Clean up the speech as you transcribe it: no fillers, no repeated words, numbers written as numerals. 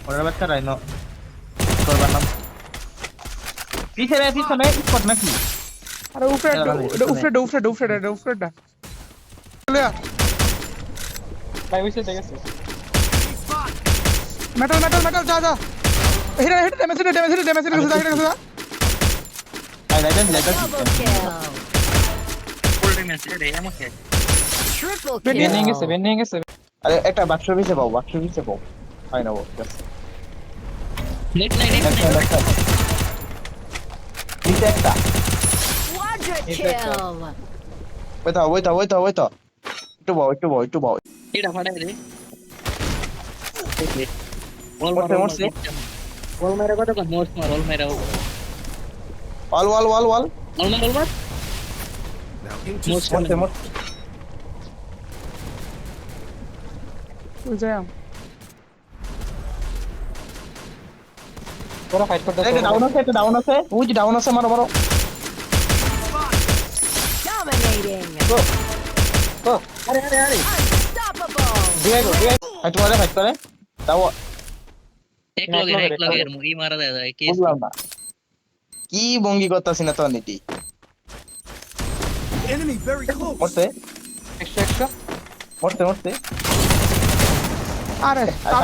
ওরা বাচ্চা রাইনো করবার নাম পিছনে পিছনে স্পট নাকি আরে উপরে চলে আ ভাই ওইসে দেখেছে মেটাল যা হেডে ড্যামেজ গেছে যা হেডে গেছে যা I রাইডেন letter Double kill. Full damage রে আমাকে Triple Ben বেন নিয়ে kill. গেছে বেন নিয়ে গেছে আরে একটা বাক্স পিছে পাও হয় না ও জাস্ট নেট নাই নিচে একটা Quadra It's kill. ওই তো একটু বউ এটা ফাটাই রে মরছে। বল মেরে কত কত মোস্ট মার বল মেরে ওয়াল বল মার মোস্ট মরছে ওই যা তোরা ফাইট করতে একটা ডাউন আছে ওই যে ডাউন আছে মারো Dominating. আরে Unstoppable. ফাইট করে তাও এক লগে মুই মারা যায় কেস বুঝলাম না কি ভঙ্গি করতেছি না তো নিটি মরছে 100 মরছে আরে আর